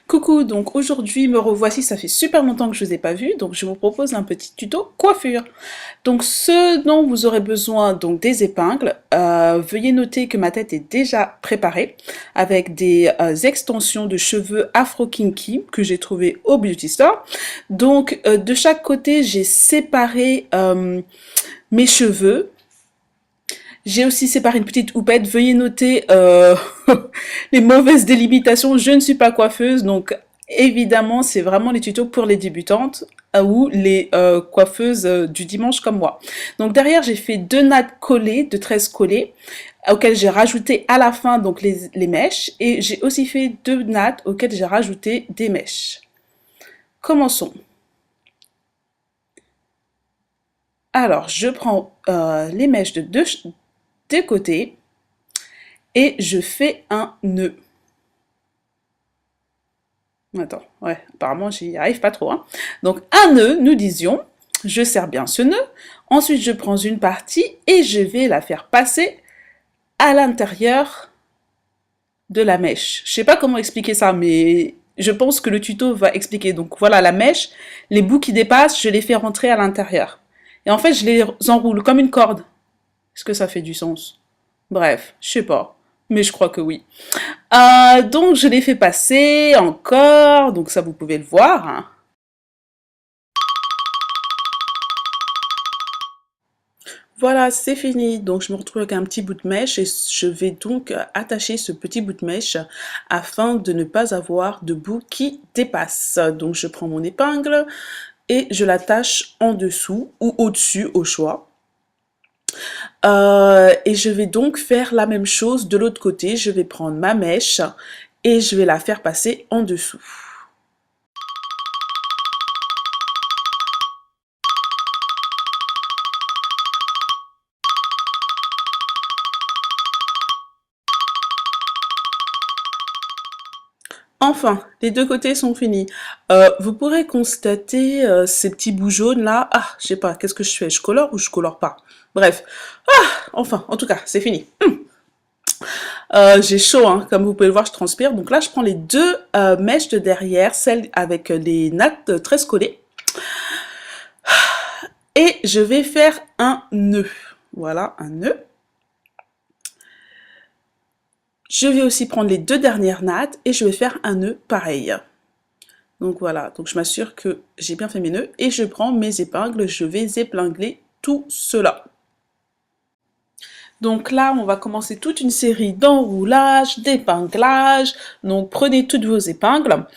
Coucou, donc aujourd'hui me revoici, ça fait super longtemps que je ne vous ai pas vu, donc je vous propose un petit tuto coiffure. Donc ce dont vous aurez besoin, donc des épingles, veuillez noter que ma tête est déjà préparée avec des extensions de cheveux Afro Kinky que j'ai trouvées au Beauty Store. Donc de chaque côté j'ai séparé mes cheveux. J'ai aussi séparé une petite houppette. Veuillez noter les mauvaises délimitations. Je ne suis pas coiffeuse, donc évidemment, c'est vraiment les tutos pour les débutantes ou les coiffeuses du dimanche comme moi. Donc derrière, j'ai fait deux nattes collées, de tresses collées, auxquelles j'ai rajouté à la fin donc les mèches. Et j'ai aussi fait deux nattes auxquelles j'ai rajouté des mèches. Commençons. Alors, je prends les mèches de deux côtés et je fais un nœud. Attends, ouais, apparemment j'y arrive pas trop, hein. Donc un nœud, nous disions, je serre bien ce nœud, ensuite je prends une partie et je vais la faire passer à l'intérieur de la mèche. Je sais pas comment expliquer ça, mais je pense que le tuto va expliquer. Donc voilà la mèche, les bouts qui dépassent, je les fais rentrer à l'intérieur. Et en fait, je les enroule comme une corde. Est-ce que ça fait du sens? Bref, je sais pas, mais je crois que oui. Donc je l'ai fait passer encore, donc ça vous pouvez le voir, hein. Voilà, c'est fini. Donc je me retrouve avec un petit bout de mèche et je vais donc attacher ce petit bout de mèche afin de ne pas avoir de bout qui dépasse. Donc je prends mon épingle et je l'attache en dessous ou au-dessus au choix. Et je vais donc faire la même chose de l'autre côté. Je vais prendre ma mèche et je vais la faire passer en dessous. Enfin, les deux côtés sont finis. Vous pourrez constater ces petits bouts jaunes là. Ah, je sais pas, qu'est-ce que je fais? Je colore ou je colore pas? Bref. Ah, enfin, en tout cas, c'est fini. J'ai chaud, hein. Comme vous pouvez le voir, je transpire. Donc là, je prends les deux mèches de derrière, celles avec les nattes très collées. Et je vais faire un nœud. Voilà, un nœud. Je vais aussi prendre les deux dernières nattes et je vais faire un nœud pareil. Donc voilà, donc je m'assure que j'ai bien fait mes nœuds et je prends mes épingles, je vais épingler tout cela. Donc là, on va commencer toute une série d'enroulages, d'épinglages. Donc prenez toutes vos épingles.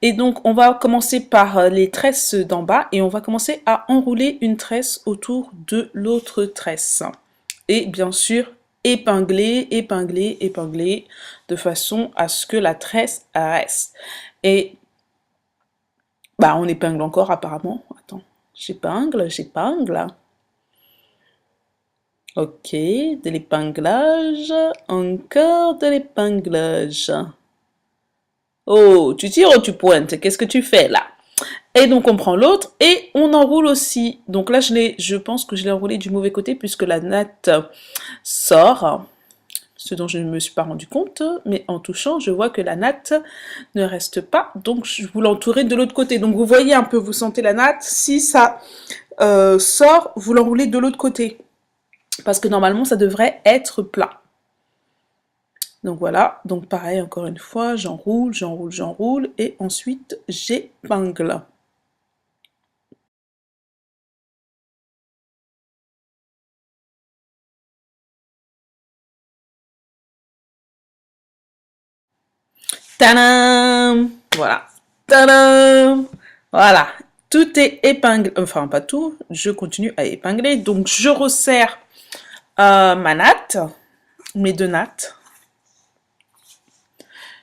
Et donc on va commencer par les tresses d'en bas et on va commencer à enrouler une tresse autour de l'autre tresse. Et bien sûr, épingler, épingler, épingler de façon à ce que la tresse reste. Et bah on épingle encore apparemment. Attends, j'épingle, j'épingle. Ok, de l'épinglage, encore de l'épinglage. Oh, tu tires ou tu pointes? Qu'est-ce que tu fais là? Et donc on prend l'autre et on enroule aussi. Donc là je pense que je l'ai enroulé du mauvais côté puisque la natte sort, ce dont je ne me suis pas rendu compte, mais en touchant je vois que la natte ne reste pas, donc je vous l'entourer de l'autre côté. Donc vous voyez un peu, vous sentez la natte, si ça sort, vous l'enroulez de l'autre côté. Parce que normalement, ça devrait être plat. Donc voilà, donc pareil, encore une fois, j'enroule, j'enroule, j'enroule, et ensuite j'épingle. Tadam! Voilà. Tadam! Voilà. Tout est épinglé. Enfin, pas tout. Je continue à épingler. Donc, je resserre ma natte, mes deux nattes.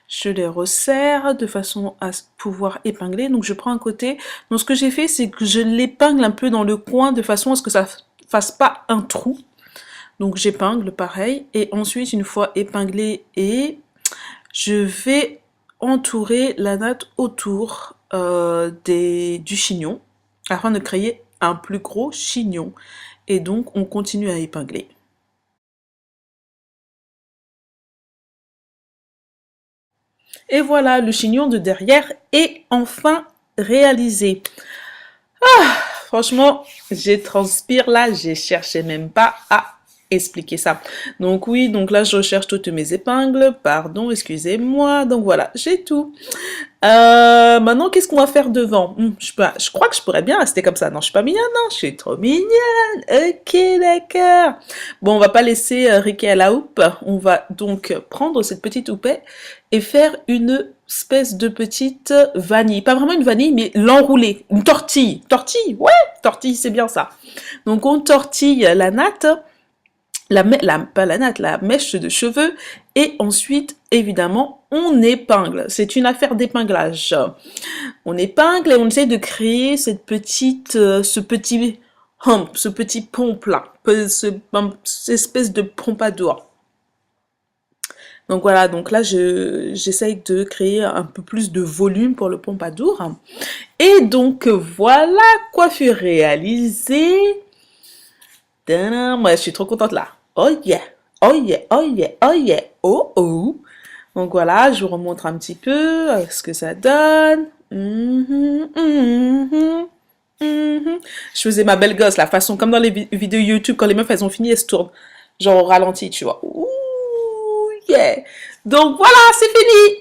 Je les resserre de façon à pouvoir épingler. Donc je prends un côté. Donc ce que j'ai fait, c'est que je l'épingle un peu dans le coin de façon à ce que ça fasse pas un trou. Donc j'épingle pareil. Et ensuite, une fois épinglé, et je vais entourer la natte autour du chignon afin de créer un plus gros chignon. Et donc on continue à épingler. Et voilà, le chignon de derrière est enfin réalisé. Franchement, j'ai transpire là, j'ai cherché même pas à expliquer ça. Donc oui, donc là je recherche toutes mes épingles, pardon, excusez-moi. Donc voilà, j'ai tout. Maintenant, qu'est-ce qu'on va faire devant? Je crois que je pourrais bien rester comme ça. Non, je suis pas mignonne, non, je suis trop mignonne. Ok, d'accord. Bon, on va pas laisser Ricky à la houppe. On va donc prendre cette petite houppette et faire une espèce de petite vanille. Pas vraiment une vanille, mais l'enrouler. Une tortille. Tortille, ouais, tortille, c'est bien ça. Donc, on tortille la natte pas la natte, la mèche de cheveux, et ensuite, évidemment, on épingle. C'est une affaire d'épinglage. On épingle et on essaie de créer cette petite, ce petit hump, ce petit pompe là, cette espèce de pompadour. Donc voilà, donc là, j'essaye de créer un peu plus de volume pour le pompadour. Et donc voilà, coiffure réalisée. Tadam, moi, je suis trop contente là. Oh yeah, oh yeah, oh yeah, oh yeah, oh oh. Donc voilà, je vous remontre un petit peu ce que ça donne. Je faisais ma belle gosse, la façon comme dans les vidéos YouTube, quand les meufs elles ont fini, elles se tournent. Genre au ralenti, tu vois. Ouh, yeah. Donc voilà, c'est fini.